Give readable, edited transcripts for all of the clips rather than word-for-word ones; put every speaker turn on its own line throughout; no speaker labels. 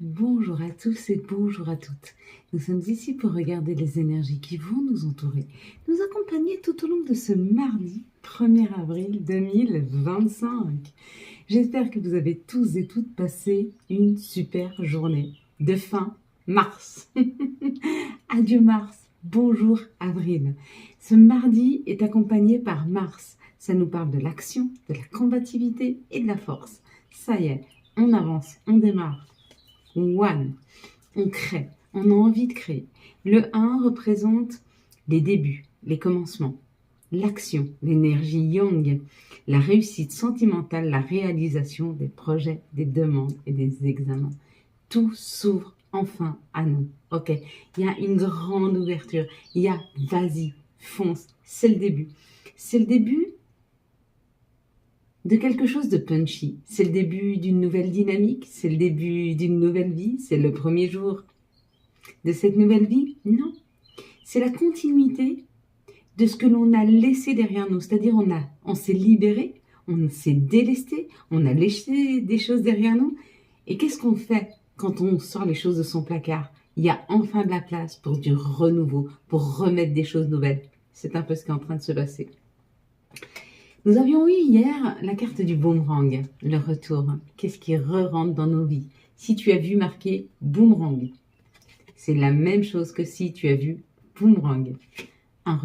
Bonjour à tous et bonjour à toutes. Nous sommes ici pour regarder les énergies qui vont nous entourer, nous accompagner tout au long de ce mardi 1er avril 2025. J'espère que vous avez tous et toutes passé une super journée de fin mars. Adieu Mars, bonjour avril. Ce mardi est accompagné par Mars. Ça nous parle de l'action, de la combativité et de la force. Ça y est, on avance, on démarre. One, on crée, on a envie de créer. Le 1 représente les débuts, les commencements, l'action, l'énergie yang, la réussite sentimentale, la réalisation des projets, des demandes et des examens. Tout s'ouvre enfin à nous. Ok, il y a une grande ouverture, il y a vas-y, fonce, c'est le début. C'est le début de quelque chose de punchy. C'est le début d'une nouvelle dynamique, c'est le début d'une nouvelle vie, c'est le premier jour de cette nouvelle vie. Non, c'est la continuité de ce que l'on a laissé derrière nous. C'est-à-dire on s'est libéré, on s'est délesté, on a laissé des choses derrière nous. Et qu'est-ce qu'on fait quand on sort les choses de son placard? Il y a enfin de la place pour du renouveau, pour remettre des choses nouvelles. C'est un peu ce qui est en train de se passer. Nous avions eu hier la carte du boomerang, le retour. Qu'est-ce qui re-rentre dans nos vies? Si tu as vu marqué boomerang, c'est la même chose que si tu as vu boomerang. Un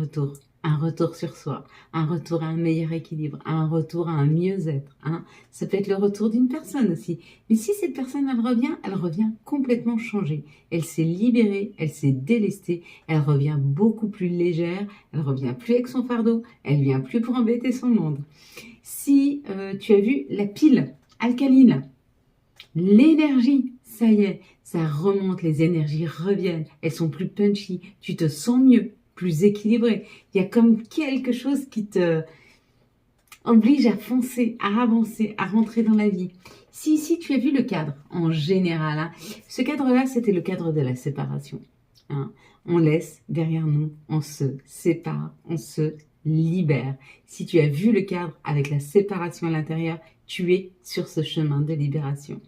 retour sur soi, un retour à un meilleur équilibre, un retour à un mieux-être. Ça peut être le retour d'une personne aussi. Mais si cette personne, elle revient complètement changée. Elle s'est libérée, elle s'est délestée, elle revient beaucoup plus légère, elle revient plus avec son fardeau, elle vient plus pour embêter son monde. Si tu as vu la pile alcaline, l'énergie, ça y est, ça remonte, les énergies reviennent, elles sont plus punchy, tu te sens mieux, plus équilibré. Il y a comme quelque chose qui te oblige à foncer, à avancer, à rentrer dans la vie. Si tu as vu le cadre en général, ce cadre-là, c'était le cadre de la séparation. On laisse derrière nous, on se sépare, on se libère. Si tu as vu le cadre avec la séparation à l'intérieur, tu es sur ce chemin de libération.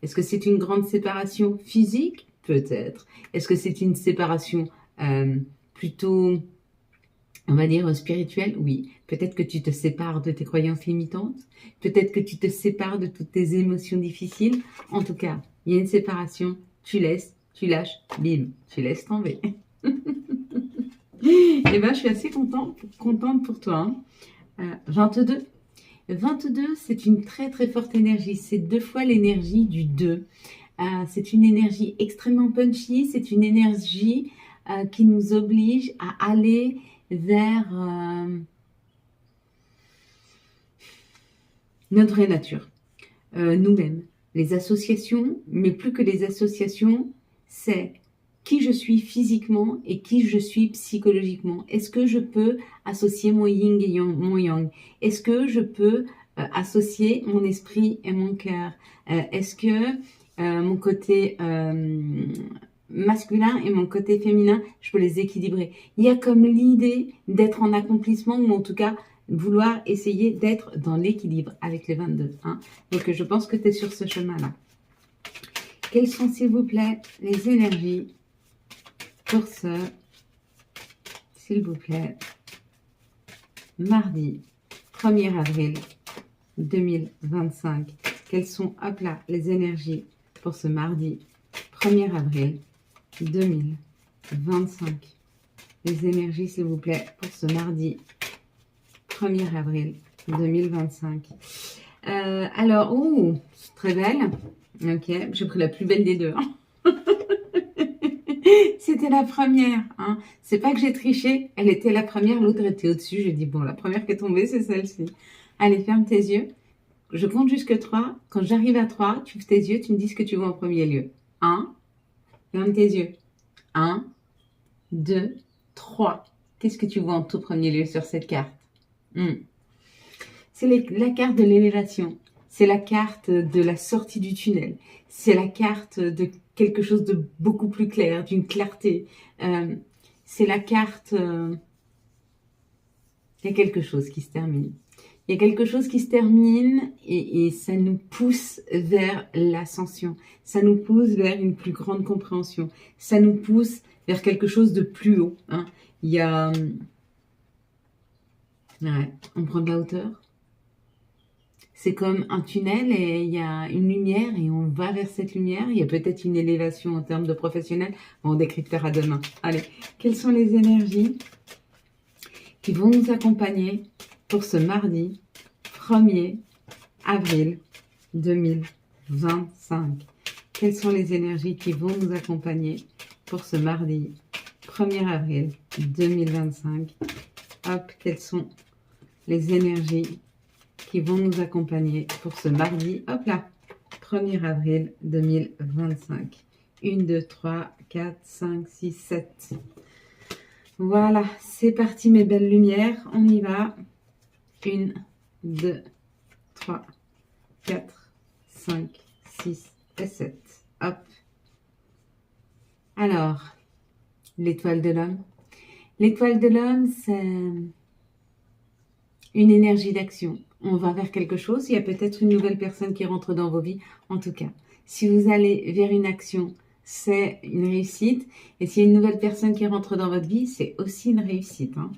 Est-ce que c'est une grande séparation physique? Peut-être. Est-ce que c'est une séparation plutôt, on va dire, spirituelle? Oui. Peut-être que tu te sépares de tes croyances limitantes. Peut-être que tu te sépares de toutes tes émotions difficiles. En tout cas, il y a une séparation. Tu laisses, tu lâches, bim, tu laisses tomber. Et ben, je suis assez contente pour toi. 22. 22, c'est une très très forte énergie. C'est 2 fois l'énergie du 2. C'est une énergie extrêmement punchy. C'est une énergie qui nous oblige à aller vers notre vraie nature, nous-mêmes, les associations, mais plus que les associations, c'est qui je suis physiquement et qui je suis psychologiquement. Est-ce que je peux associer mon yin et mon yang? Est-ce que je peux associer mon esprit et mon cœur? Est-ce que mon côté masculin et mon côté féminin, je peux les équilibrer? Il y a comme l'idée d'être en accomplissement ou en tout cas vouloir essayer d'être dans l'équilibre avec les 22. Donc je pense que tu es sur ce chemin-là. Quelles sont, s'il vous plaît, les énergies pour ce, s'il vous plaît, mardi 1er avril 2025? Quelles sont, hop là, les énergies pour ce mardi 1er avril 2025? Les énergies, s'il vous plaît, pour ce mardi 1er avril 2025. Alors, c'est très belle. Ok, j'ai pris la plus belle des deux. C'était la première. C'est pas que j'ai triché, elle était la première, l'autre était au-dessus. J'ai dit, bon, la première qui est tombée, c'est celle-ci. Allez, ferme tes yeux. Je compte jusque 3. Quand j'arrive à 3, tu ouvres tes yeux, tu me dis ce que tu vois en premier lieu. 1, ferme tes yeux. 1, 2, 3. Qu'est-ce que tu vois en tout premier lieu sur cette carte? C'est la carte de l'élévation. C'est la carte de la sortie du tunnel. C'est la carte de quelque chose de beaucoup plus clair, d'une clarté. C'est la carte... Il y a quelque chose qui se termine. Il y a quelque chose qui se termine et ça nous pousse vers l'ascension. Ça nous pousse vers une plus grande compréhension. Ça nous pousse vers quelque chose de plus haut. Hein. Il y a... Ouais, on prend de la hauteur. C'est comme un tunnel et il y a une lumière et on va vers cette lumière. Il y a peut-être une élévation en termes de professionnel. On décryptera demain. Allez, quelles sont les énergies qui vont nous accompagner pour ce mardi 1er avril 2025. Quelles sont les énergies qui vont nous accompagner pour ce mardi 1er avril 2025? Hop, quelles sont les énergies qui vont nous accompagner pour ce mardi, hop là, 1er avril 2025. 1, 2, 3, 4, 5, 6, 7. Voilà, c'est parti mes belles lumières, on y va. 1, 2, 3, 4, 5, 6 et 7. Hop. Alors, l'étoile de l'homme. L'étoile de l'homme, c'est une énergie d'action. On va vers quelque chose. Il y a peut-être une nouvelle personne qui rentre dans vos vies. En tout cas, si vous allez vers une action, c'est une réussite. Et s'il y a une nouvelle personne qui rentre dans votre vie, c'est aussi une réussite. Hein.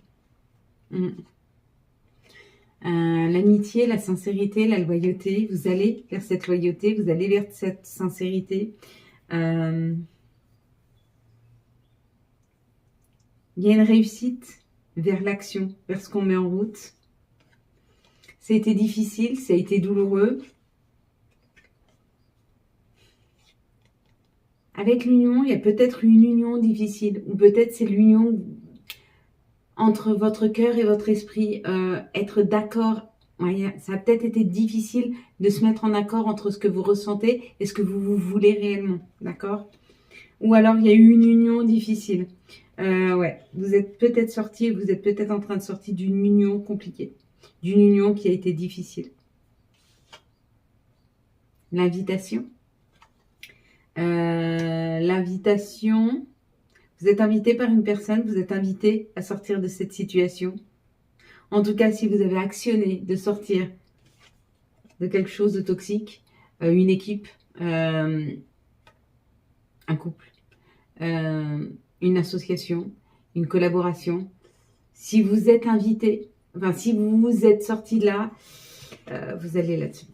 L'amitié, la sincérité, la loyauté. Vous allez vers cette loyauté, vous allez vers cette sincérité. Il y a une réussite vers l'action, vers ce qu'on met en route. Ça a été difficile, ça a été douloureux. Avec l'union, il y a peut-être une union difficile, ou peut-être c'est l'union entre votre cœur et votre esprit, être d'accord. Ouais, ça a peut-être été difficile de se mettre en accord entre ce que vous ressentez et ce que vous voulez réellement, d'accord? Ou alors il y a eu une union difficile. Ouais, vous êtes peut-être sorti, vous êtes peut-être en train de sortir d'une union compliquée, d'une union qui a été difficile. L'invitation. L'invitation, vous êtes invité par une personne, vous êtes invité à sortir de cette situation. En tout cas, si vous avez actionné de sortir de quelque chose de toxique, une équipe, un couple, une association, une collaboration, si vous êtes invité, enfin si vous êtes sorti de là, vous allez là-dessus.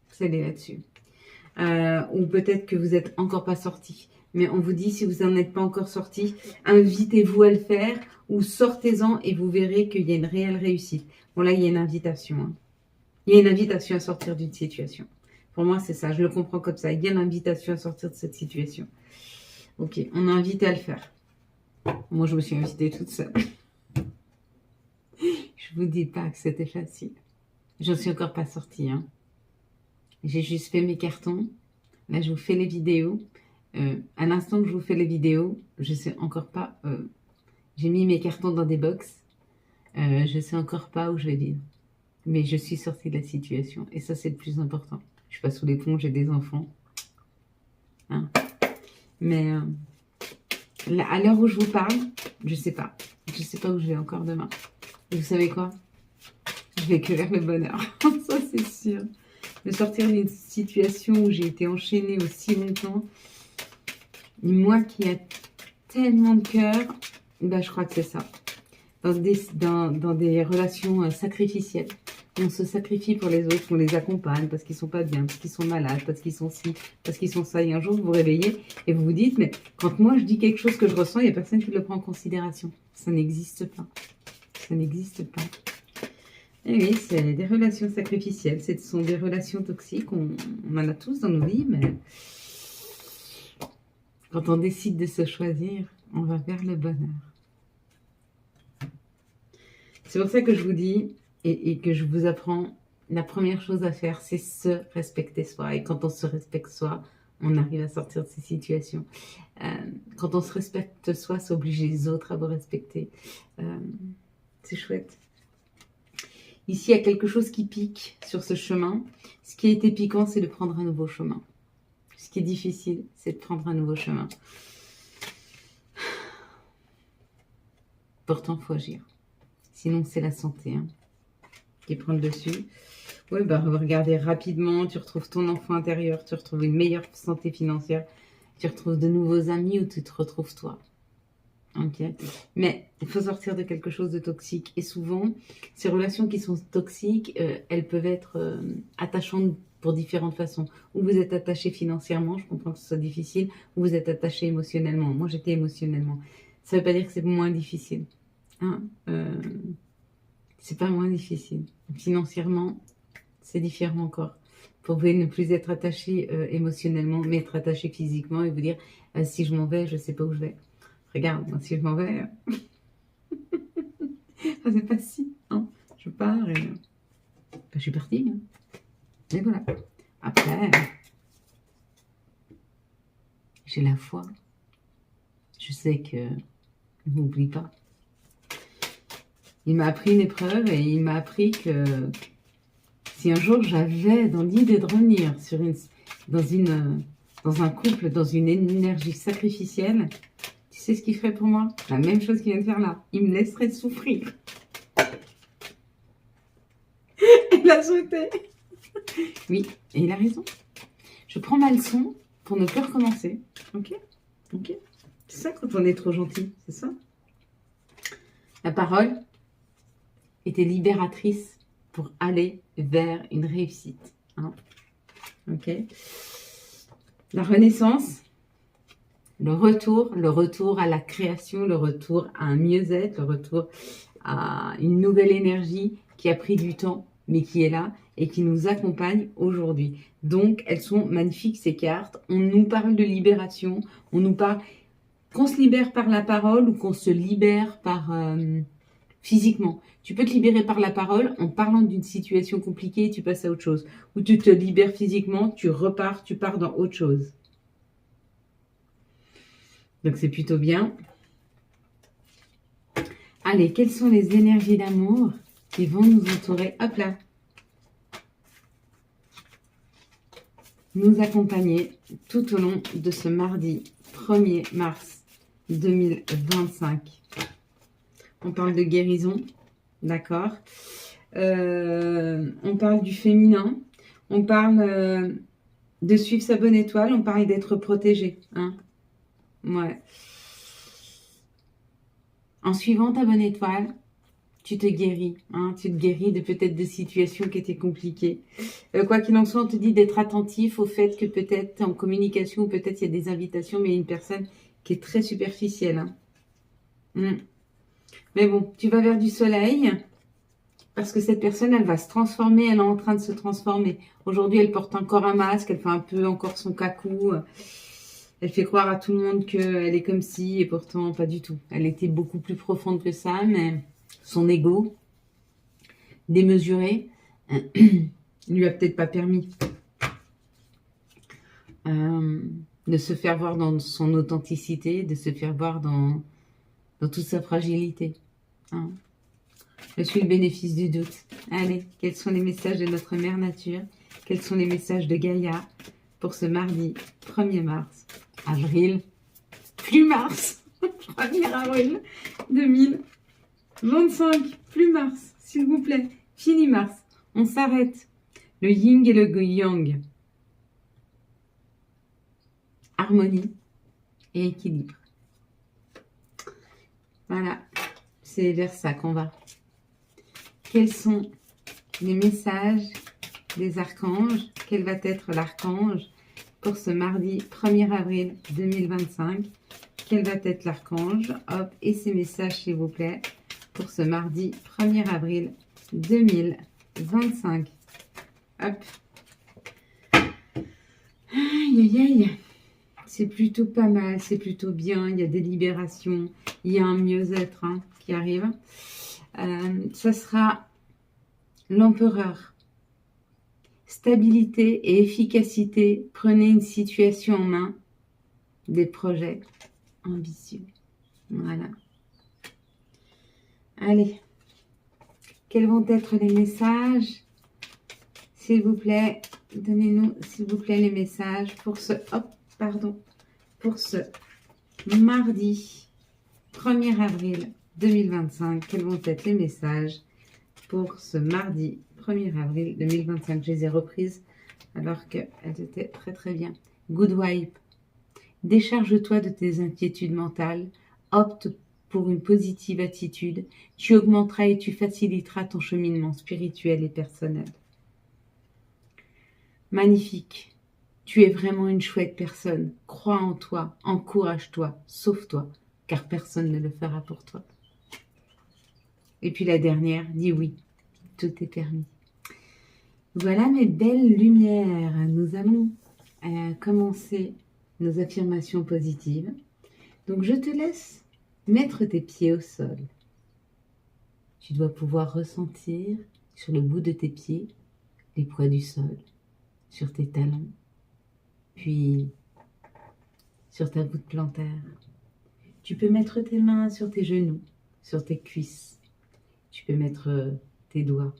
Vous allez là-dessus. Ou peut-être que vous n'êtes encore pas sorti. Mais on vous dit, si vous n'en êtes pas encore sorti, invitez-vous à le faire ou sortez-en et vous verrez qu'il y a une réelle réussite. Bon, là, il y a une invitation. Hein. Il y a une invitation à sortir d'une situation. Pour moi, c'est ça. Je le comprends comme ça. Il y a l'invitation à sortir de cette situation. Ok, on est invité à le faire. Moi, je me suis invitée toute seule. Je vous dis pas que c'était facile. Je ne suis encore pas sortie. Hein. J'ai juste fait mes cartons. Là, je vous fais les vidéos. À l'instant que je vous fais les vidéos, je ne sais encore pas. J'ai mis mes cartons dans des box. Je ne sais encore pas où je vais vivre. Mais je suis sortie de la situation. Et ça, c'est le plus important. Je ne suis pas sous les ponts, j'ai des enfants. Hein. Mais là, à l'heure où je vous parle, je ne sais pas. Je ne sais pas où je vais encore demain. Et vous savez quoi? Je vais que vers le bonheur. Ça, c'est sûr. De sortir d'une situation où j'ai été enchaînée aussi longtemps. Moi qui ai tellement de cœur, ben, je crois que c'est ça. Dans des relations sacrificielles. On se sacrifie pour les autres, on les accompagne parce qu'ils sont pas bien, parce qu'ils sont malades, parce qu'ils sont ci, parce qu'ils sont ça. Et un jour, vous vous réveillez et vous vous dites, mais quand moi je dis quelque chose que je ressens, il n'y a personne qui le prend en considération. Ça n'existe pas. Ça n'existe pas. Et oui, c'est des relations sacrificielles. Ce sont des relations toxiques. On en a tous dans nos vies, mais quand on décide de se choisir, on va vers le bonheur. C'est pour ça que je vous dis et que je vous apprends, la première chose à faire, c'est se respecter soi. Et quand on se respecte soi, on arrive à sortir de ces situations. Quand on se respecte soi, c'est obliger les autres à vous respecter. C'est chouette. Ici, il y a quelque chose qui pique sur ce chemin. Ce qui a été piquant, c'est de prendre un nouveau chemin. Ce qui est difficile, c'est de prendre un nouveau chemin. Pourtant, il faut agir. Sinon, c'est la santé. Hein. qui prend le dessus. Oui, bah, regardez rapidement, tu retrouves ton enfant intérieur, tu retrouves une meilleure santé financière, tu retrouves de nouveaux amis ou tu te retrouves toi. Ok. Mais il faut sortir de quelque chose de toxique. Et souvent, ces relations qui sont toxiques, elles peuvent être attachantes pour différentes façons. Ou vous êtes attaché financièrement, je comprends que ce soit difficile, ou vous êtes attaché émotionnellement. Moi, j'étais émotionnellement. Ça ne veut pas dire que c'est moins difficile. Hein, c'est pas moins difficile. Financièrement, c'est différent encore. Vous pouvez ne plus être attaché émotionnellement, mais être attaché physiquement et vous dire si je m'en vais, je ne sais pas où je vais. Regarde, moi, si je m'en vais, c'est pas si. Hein. Je pars et je suis partie. Hein. Et voilà. Après, j'ai la foi. Je sais que je n'oublie pas. Il m'a appris une épreuve et il m'a appris que si un jour j'avais dans l'idée de revenir dans un couple, dans une énergie sacrificielle, tu sais ce qu'il ferait pour moi? La même chose qu'il vient de faire là. Il me laisserait souffrir. Il a sauté. Oui, et il a raison. Je prends ma leçon pour ne plus recommencer. Ok? Ok? C'est ça quand on est trop gentil, c'est ça? La parole était libératrice pour aller vers une réussite. Hein? Ok? La renaissance, le retour à la création, le retour à un mieux-être, le retour à une nouvelle énergie qui a pris du temps, mais qui est là et qui nous accompagne aujourd'hui. Donc, elles sont magnifiques, ces cartes. On nous parle de libération, on nous parle qu'on se libère par la parole ou qu'on se libère par physiquement. Tu peux te libérer par la parole en parlant d'une situation compliquée et tu passes à autre chose. Ou tu te libères physiquement, tu pars dans autre chose. Donc, c'est plutôt bien. Allez, quelles sont les énergies d'amour qui vont nous entourer? Hop là. Nous accompagner tout au long de ce mardi 1er mars 2025. On parle de guérison, d'accord. On parle du féminin. On parle de suivre sa bonne étoile. On parle d'être protégé. Hein. Ouais. En suivant ta bonne étoile, tu te guéris. Hein, tu te guéris de peut-être de situations qui étaient compliquées. Quoi qu'il en soit, on te dit d'être attentif au fait que peut-être en communication, ou peut-être il y a des invitations, mais il y a une personne qui est très superficielle. Hein. Mais bon, tu vas vers du soleil parce que cette personne, elle va se transformer, elle est en train de se transformer. Aujourd'hui, elle porte encore un masque, elle fait un peu encore son cacou. Elle fait croire à tout le monde qu'elle est comme ci et pourtant pas du tout. Elle était beaucoup plus profonde que ça, mais son ego démesuré lui a peut-être pas permis de se faire voir dans son authenticité, de se faire voir dans toute sa fragilité. Hein. Je suis le bénéfice du doute. Allez, quels sont les messages de notre mère nature? Quels sont les messages de Gaïa pour ce mardi 1er mars, avril, plus mars, 1er avril 2025, plus mars, s'il vous plaît, fini mars, on s'arrête. Le yin et le yang. Harmonie et équilibre. Voilà, c'est vers ça qu'on va. Quels sont les messages des archanges? Quel va être l'archange pour ce mardi 1er avril 2025? Quel va être l'archange? Hop, et ses messages, s'il vous plaît, pour ce mardi 1er avril 2025. Hop. Aïe, aïe, aïe. C'est plutôt pas mal, c'est plutôt bien. Il y a des libérations, il y a un mieux-être qui arrive. Ça sera l'empereur. Stabilité et efficacité. Prenez une situation en main. Des projets ambitieux. Voilà. Allez. Quels vont être les messages? S'il vous plaît, donnez-nous, s'il vous plaît, les messages pour ce... Hop, pardon. Pour ce mardi 1er avril 2025. Quels vont être les messages pour ce mardi 1er avril 2025. Je les ai reprises alors qu'elles étaient très très bien. Good vibe. Décharge-toi de tes inquiétudes mentales. Opte pour une positive attitude. Tu augmenteras et tu faciliteras ton cheminement spirituel et personnel. Magnifique. Tu es vraiment une chouette personne. Crois en toi, encourage-toi, sauve-toi, car personne ne le fera pour toi. Et puis la dernière, dis oui, tout est permis. Voilà mes belles lumières. Nous allons commencer nos affirmations positives. Donc je te laisse mettre tes pieds au sol. Tu dois pouvoir ressentir sur le bout de tes pieds les poids du sol, sur tes talons, puis sur ta voûte plantaire. Tu peux mettre tes mains sur tes genoux, sur tes cuisses. Tu peux mettre tes doigts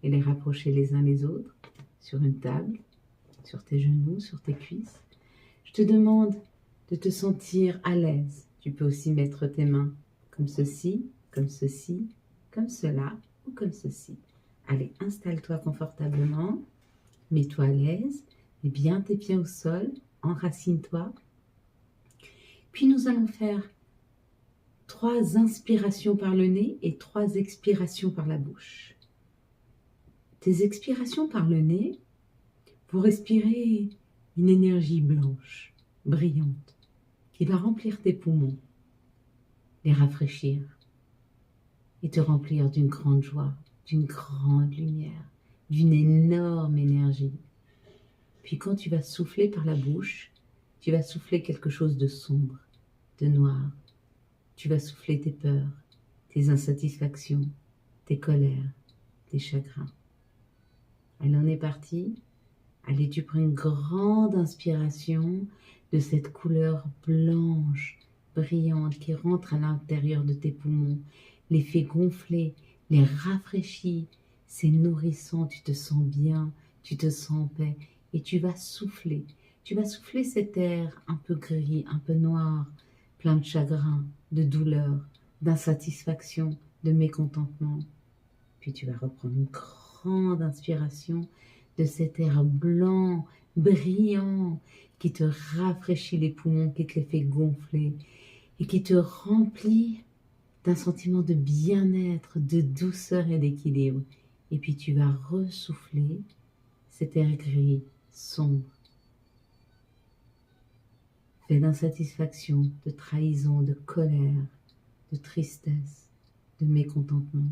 et les rapprocher les uns les autres sur une table, sur tes genoux, sur tes cuisses. Je te demande de te sentir à l'aise. Tu peux aussi mettre tes mains comme ceci, comme ceci, comme cela ou comme ceci. Allez, installe-toi confortablement, mets-toi à l'aise, mets bien tes pieds au sol, enracine-toi. Puis nous allons faire 3 inspirations par le nez et 3 expirations par la bouche. Tes expirations par le nez, vous respirez une énergie blanche, brillante, qui va remplir tes poumons, les rafraîchir et te remplir d'une grande joie, d'une grande lumière, d'une énorme énergie. Puis quand tu vas souffler par la bouche, tu vas souffler quelque chose de sombre, de noir. Tu vas souffler tes peurs, tes insatisfactions, tes colères, tes chagrins. Allez, on est parti. Allez, tu prends une grande inspiration de cette couleur blanche, brillante, qui rentre à l'intérieur de tes poumons, les fait gonfler, les rafraîchit. C'est nourrissant, tu te sens bien, tu te sens en paix. Et tu vas souffler. Tu vas souffler cet air un peu gris, un peu noir, plein de chagrin, de douleur, d'insatisfaction, de mécontentement. Puis tu vas reprendre une grande inspiration de cet air blanc, brillant, qui te rafraîchit les poumons, qui te les fait gonfler et qui te remplit d'un sentiment de bien-être, de douceur et d'équilibre. Et puis tu vas ressouffler cet air gris, sombre, fait d'insatisfaction, de trahison, de colère, de tristesse, de mécontentement.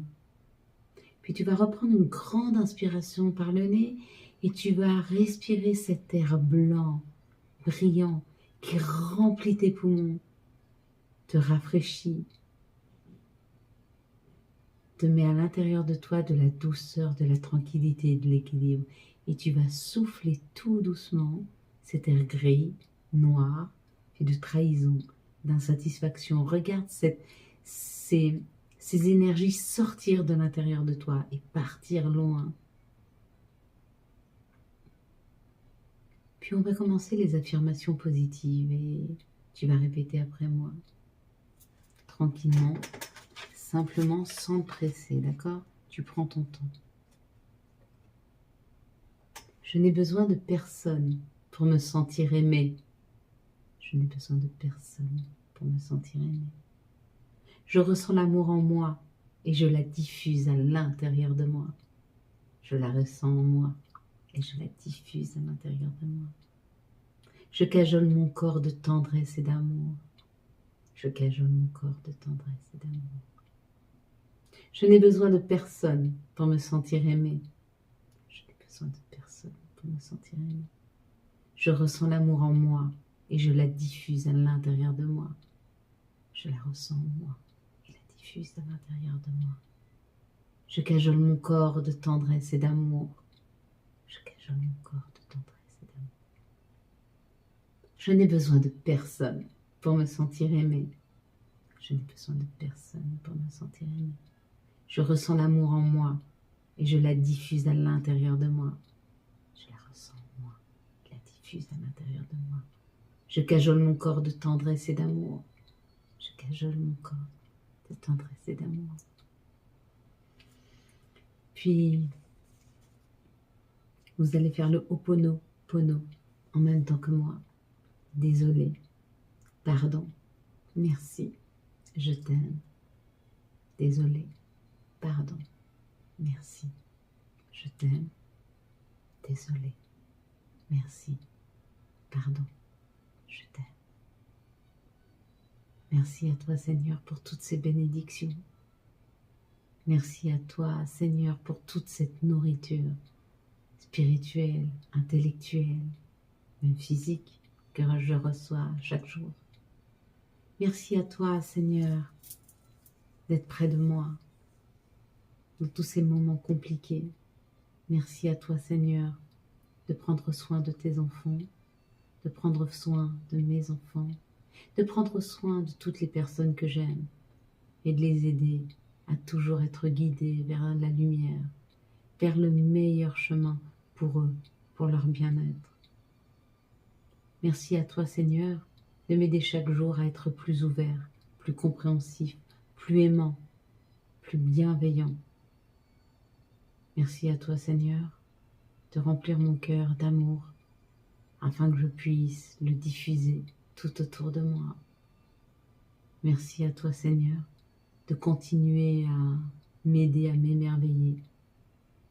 Puis tu vas reprendre une grande inspiration par le nez et tu vas respirer cet air blanc, brillant, qui remplit tes poumons, te rafraîchit, te met à l'intérieur de toi de la douceur, de la tranquillité et de l'équilibre. Et tu vas souffler tout doucement cet air gris, noir, et de trahison, d'insatisfaction. Regarde ces énergies sortir de l'intérieur de toi et partir loin. Puis on va commencer les affirmations positives et tu vas répéter après moi. Tranquillement, simplement sans te presser, d'accord? Tu prends ton temps. Je n'ai besoin de personne pour me sentir aimé. Je n'ai besoin de personne pour me sentir aimé. Je ressens l'amour en moi et je la diffuse à l'intérieur de moi. Je la ressens en moi et je la diffuse à l'intérieur de moi. Je cajole mon corps de tendresse et d'amour. Je cajole mon corps de tendresse et d'amour. Je n'ai besoin de personne pour me sentir aimé. Je n'ai besoin de personne pour me sentir aimé. Je ressens l'amour en moi et je la diffuse à l'intérieur de moi. Je la ressens en moi et la diffuse à l'intérieur de moi. Je cajole mon corps de tendresse et d'amour. Je cajole mon corps de tendresse et d'amour. Je n'ai besoin de personne pour me sentir aimé. Je n'ai besoin de personne pour me sentir aimé. Je ressens l'amour en moi et je la diffuse à l'intérieur de moi. Je la ressens en moi et la diffuse à l'intérieur de moi. Je cajole mon corps de tendresse et d'amour. Je cajole mon corps de tendresse et d'amour. Puis, vous allez faire le Ho'oponopono en même temps que moi. Désolé, pardon, merci, je t'aime. Désolé, pardon, merci, je t'aime. Désolé, merci, pardon, je t'aime. Merci à toi, Seigneur, pour toutes ces bénédictions. Merci à toi, Seigneur, pour toute cette nourriture spirituelle, intellectuelle, même physique, que je reçois chaque jour. Merci à toi, Seigneur, d'être près de moi dans tous ces moments compliqués. Merci à toi, Seigneur, de prendre soin de tes enfants, de prendre soin de mes enfants, de prendre soin de toutes les personnes que j'aime et de les aider à toujours être guidés vers la lumière, vers le meilleur chemin pour eux, pour leur bien-être. Merci à toi, Seigneur, de m'aider chaque jour à être plus ouvert, plus compréhensif, plus aimant, plus bienveillant. Merci à toi, Seigneur, de remplir mon cœur d'amour afin que je puisse le diffuser tout autour de moi. Merci à toi, Seigneur, de continuer à m'aider à m'émerveiller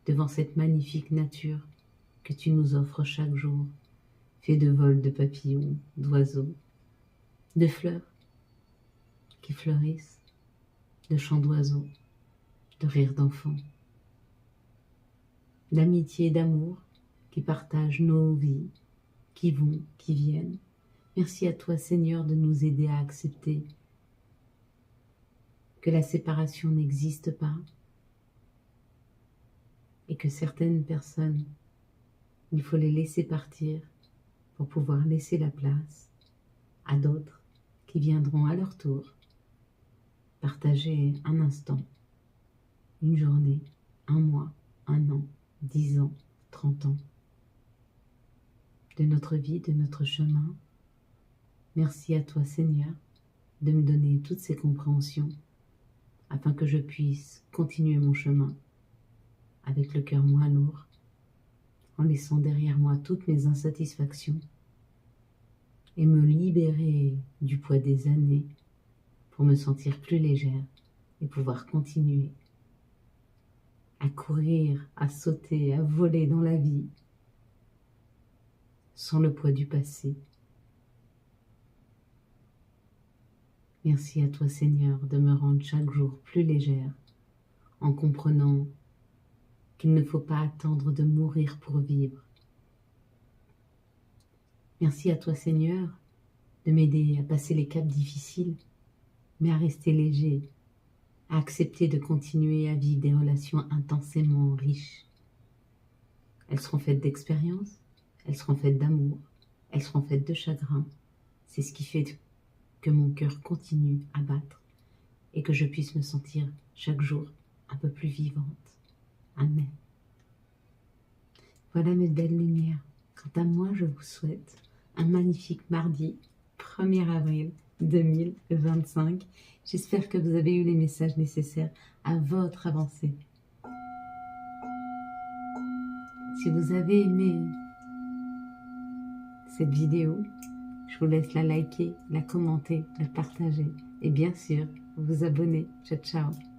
devant cette magnifique nature que tu nous offres chaque jour, fait de vols de papillons, d'oiseaux, de fleurs qui fleurissent, de chants d'oiseaux, de rires d'enfants, d'amitié et d'amour qui partagent nos vies, qui vont, qui viennent. Merci à toi, Seigneur, de nous aider à accepter que la séparation n'existe pas et que certaines personnes, il faut les laisser partir pour pouvoir laisser la place à d'autres qui viendront à leur tour partager un instant, une journée, un mois, un an, 10 ans, 30 ans de notre vie, de notre chemin. Merci à toi, Seigneur, de me donner toutes ces compréhensions afin que je puisse continuer mon chemin avec le cœur moins lourd, en laissant derrière moi toutes mes insatisfactions et me libérer du poids des années pour me sentir plus légère et pouvoir continuer à courir, à sauter, à voler dans la vie sans le poids du passé. Merci à toi, Seigneur, de me rendre chaque jour plus légère en comprenant qu'il ne faut pas attendre de mourir pour vivre. Merci à toi, Seigneur, de m'aider à passer les caps difficiles, mais à rester léger, à accepter de continuer à vivre des relations intensément riches. Elles seront faites d'expériences, elles seront faites d'amour, elles seront faites de chagrin. C'est ce qui fait que mon cœur continue à battre et que je puisse me sentir chaque jour un peu plus vivante. Amen. Voilà mes belles lumières. Quant à moi, je vous souhaite un magnifique mardi 1er avril 2025. J'espère que vous avez eu les messages nécessaires à votre avancée. Si vous avez aimé cette vidéo, je vous laisse la liker, la commenter, la partager et bien sûr vous abonner. Ciao, ciao.